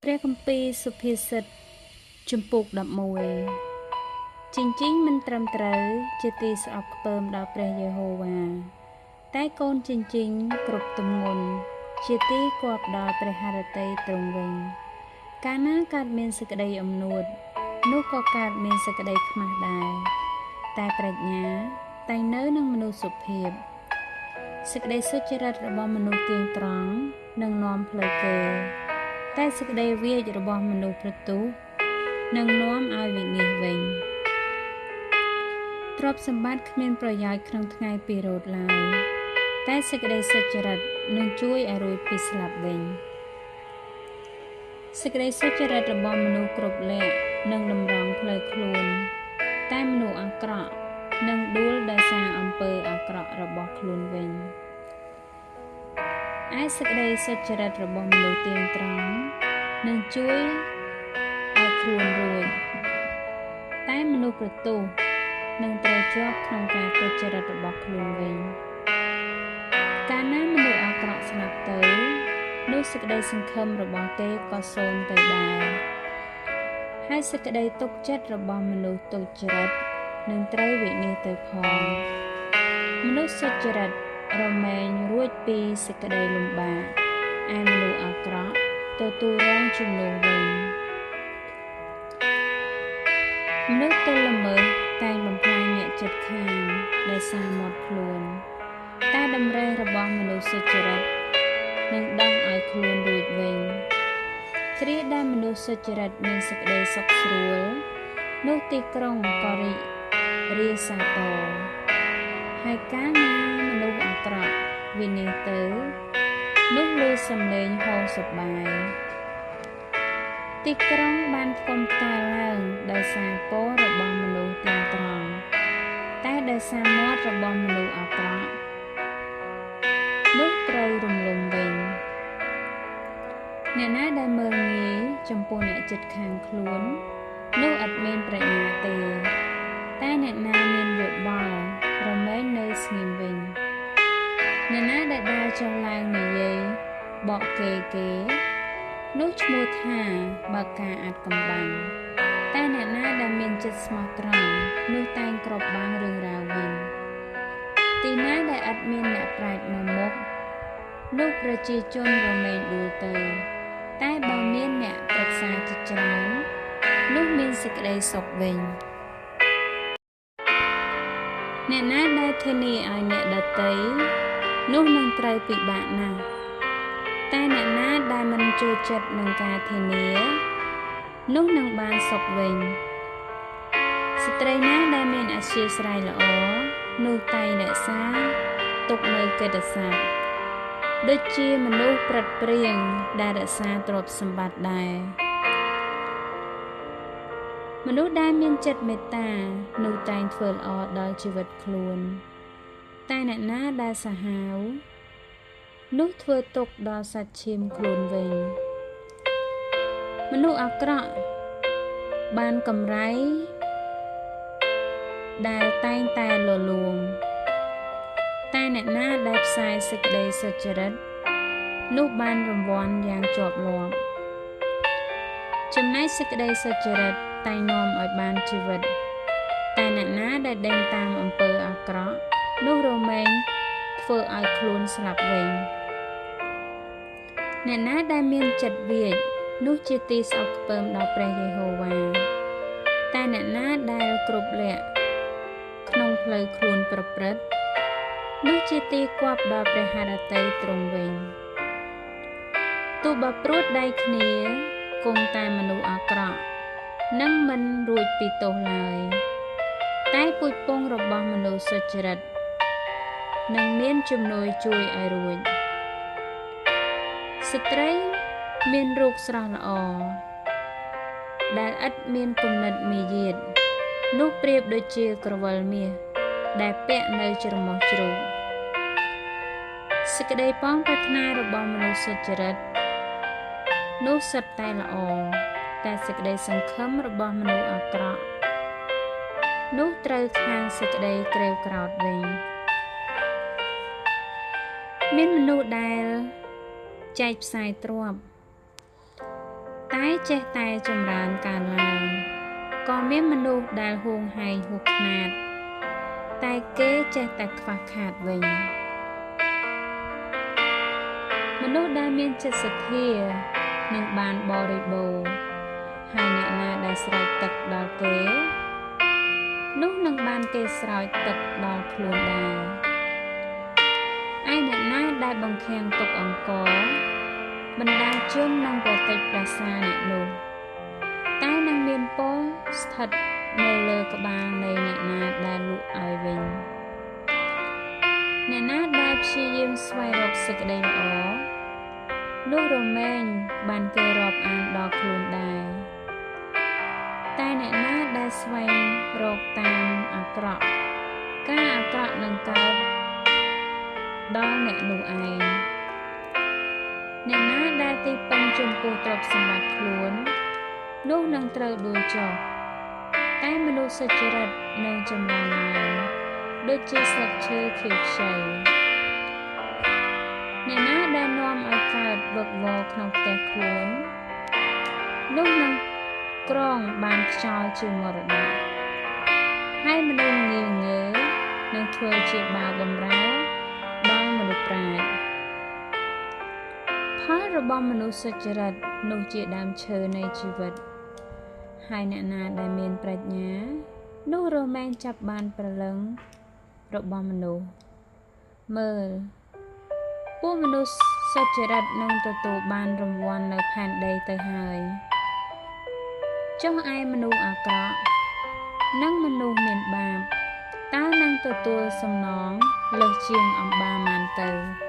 ព្រះគម្ពីរសុភាសិតជំពូក11ចិញ្ចីងមិនត្រឹមត្រូវជាទីស្អប់ខ្ពើមដល់ព្រះយេហូវ៉ាតែកូនចិញ្ចីងគ្រប់ទម្ងន់ជាទីគប់ដល់ព្រះハរតីទ្រង់វិញកាលណាកើតមានសេចក្តីអំនួតនោះក៏កើតមានសេចក្តីខ្មាស់ដែរតែប្រាជ្ញាតែងនៅនឹងមនុស្សសុភាពសេចក្តីសុចរិតរបស់មនុស្សទៀងត្រង់នឹងនាំផ្លូវគេតែសេចក្តីវាចរបស់មនុស្សប្រទូសនឹងនាំឲ្យវិនាសវិញទ្រព្យសម្បត្តិគ្មានប្រយោជន៍ក្នុងថ្ងៃពីរោធឡើយតែសេចក្តីសុចរិតនឹងជួយឲ្យរួចពីស្លាប់វិញសេចក្តីសុចរិតរបស់មនុស្សគ្រប់លក្ខនឹងតម្រង់ផ្លូវខ្លួនតែមនុស្សអាក្រក់នឹងដួលដោយសារអំពើអាក្រក់របស់ខ្លួនវិញឯសេចក្តីសុចរិតរបស់មនុស្សទៀងត្រង់នឹងជួយឲ្យខ្លួនរួចតែមនុស្សប្រទូសនឹងត្រូវជាប់ក្នុងការទុច្ចរិតរបស់ខ្លួនវិញកាលណាមនុស្សអាក្រក់ស្លាប់ទៅនោះសេចក្តីសង្ឃឹមរបស់គេក៏សូន្យទៅដែរហើយសេចក្តីទុកចិត្តរបស់មនុស្សទុច្ចរិតនឹងត្រូវវិនាសទៅផងមនុស្សសុចរិតរមែងរួចពីសេចក្តីលំបាកឯមនុស្សអាក្រក់ទទួលរងជំនួសវិញមនុស្សទល់ល្មើសតែងបំផ្លាញអ្នកជិតខាងដោយសារមាត់ខ្លួនតែតម្រេះរបស់មនុស្សសុចរិតនឹងដោះឲ្យខ្លួនរួចវិញគ្រាដែលមនុស្សសុចរិតមានសេចក្តីសុខស្រួលនោះទីក្រុងក៏រីករាយសាទរហើយកាលណាមនុស្សអាក្រក់វិនាសទៅនោះឮសំឡេងហូរសប្បាយទីក្រុងបានផ្គុំផ្កាយឡើងដោយសារពររបស់មនុស្សទៀងត្រង់តែដោយសារមាត់របស់មនុស្សអាក្រក់នោះត្រូវរំលំវិញអ្នកណាដែលមើលងាយចំពោះអ្នកជិតខាងខ្លួននោះឥតមានប្រាជ្ញាទេតែអ្នកណាមានយោបល់រមែងនៅស្ងៀមវិញអ្នកណាដែលដើរចុះឡើងនិយាយបកគេនោះឈ្មោះថាបើការអាចកំបាំងតែអ្នកណាដែលមានចិត្តស្មោះត្រង់នោះតែងគ្របបាំងរឿងរ៉ាវវិញទីណាដែលឥតមានអ្នកប្រាជ្ញមកមុខនោះប្រជាជនរមែងដួលទៅតែបើមានអ្នកប្រឹក្សាជាច្រើននោះមានសេចក្តីសុខវិញអ្នកណាដែលធានាឲ្យអ្នកដទៃនោះនឹងត្រូវពិបាកណាស់តែអ្នកណាដែលមិនចូលចិត្តនឹងការធានានោះនឹងបានសុខវិញស្ត្រីណាដែលមានអធ្យាស្រ័យល្អនោះតែងរក្សាទុកនៅកិត្តិស័ព្ទដូចជាមនុស្សប្រឹតព្រៀងដែលរក្សាទ្រព្យសម្បត្តិដែរមនុស្សដែលមានចិត្តមេត្តានោះតែងធ្វើល្អដល់ជីវិតខ្លួនតែអ្នកណាដែលសាហាវនោះធ្វើទុក្ខដល់សាច់ឈាមខ្លួនវិញមនុស្សអាក្រក់បានកម្រៃដែលតែងតែលលួងតែអ្នកណាដែលផ្សាយសេចក្តីសុចរិតនោះបានរង្វាន់យ៉ាងជាប់លាប់ចំណែកសេចក្តីសុចរិតតែងនាំឲ្យបានជីវិតតែអ្នកណាដែលដេញតាមអំពើអាក្រក់នោះរមែងធ្វើឲ្យខ្លួនស្លាប់វិញអ្នកណាដែលមានចិត្តវាចនោះជាទីស្អប់ខ្ពើមដល់ព្រះយេហូវ៉ាតែអ្នកណាដែលគ្រប់លក្ខក្នុងផ្លូវខ្លួនប្រព្រឹត្តនោះជាទីគប់ដល់ព្រះハរតីទ្រង់វិញទោះបើព្រួតដៃគ្នាគង់តែមនុស្សអាក្រក់នឹងមិនរួចពីទោសឡើយតែពូជពងរបស់មនុស្សសុចរិតនឹងមានជំនួយជួយឲ្យរួចស្ត្រីមានរូបស្រស់ល្អដែលឥតមានគំនិតមាយាទនោះប្រៀបដូចជាក្រវិលមាសដែលពាក់នៅច្រមុះជ្រូកសេចក្តីប៉ងប្រាថ្នារបស់មនុស្សសុចរិតនោះសុទ្ធតែល្អតែសេចក្តីសង្ឃឹមរបស់មនុស្សអាក្រក់នោះត្រូវខាងសេចក្តីក្រេវក្រោធវិញមានមនុស្សដែលចែកផ្សាយទ្រព្យតែ ហើយចេះតែចម្រើនកើនឡើងក៏មានមនុស្សដែលហួងហែងហួសខ្នាតតែគេចេះតែខ្វះខាតវិញមនុស្សដែលមានចិត្តសទ្ធានឹងបានបរិបូរណ៍ហើយអ្នកណាដែលស្រោចទឹកដល់គេនោះនឹងបានគេស្រោចទឹកដល់ខ្លួនដែរឯអ្នកណាដែលបង្ខាំងទុកអង្គបណ្ដាជននឹងប្រតិចប្រសាអ្នកនោះតែនឹងមានពរស្ថិតនៅលើក្បាលនៃអ្នកណាដែលលក់ឲ្យវិញអ្នកណាដែលព្យាយាមស្វែងរកសេចក្តីល្អនោះរមែងបានគេរាប់អានដល់ខ្លួនដែរតែអ្នកណាដែលស្វែងរកតាមអាក្រក់ការអាក្រក់នឹងកើតដល់អ្នកនោះឯងអ្នកណាដែលទីពឹងចំពោះទ្រព្យសម្បត្តិខ្លួននោះនឹងត្រូវដួលចុះតែមនុស្សសុចរិតនឹងចម្រើនឡើងដូចជាស្លឹកឈើខៀវខ្ចីអ្នកណាដែលនាំឲ្យកើតវឹកវរក្នុងផ្ទះខ្លួននោះនឹងក្រងបានខ្យល់ជាមរតកហើយមនុស្សងាយងើនឹងធ្វើជាបាវបំរើដល់មនុស្សប្រាជ្ញផលរបស់មនុស្សសុចរិតនោះជាដើមឈើនៃជីវិតហើយអ្នកណាដែលមានប្រាជ្ញានោះរមែងចាប់បានព្រលឹងរបស់មនុស្សមើលពួកមនុស្សសុចរិតនឹងទទួលបានរង្វាន់នៅផែនដីទៅហើយចុះឯមនុស្សអាក្រក់និងមនុស្សមានបាបតើនឹងទទួលសំណងលើសជាងអំបាម៉ានទៅ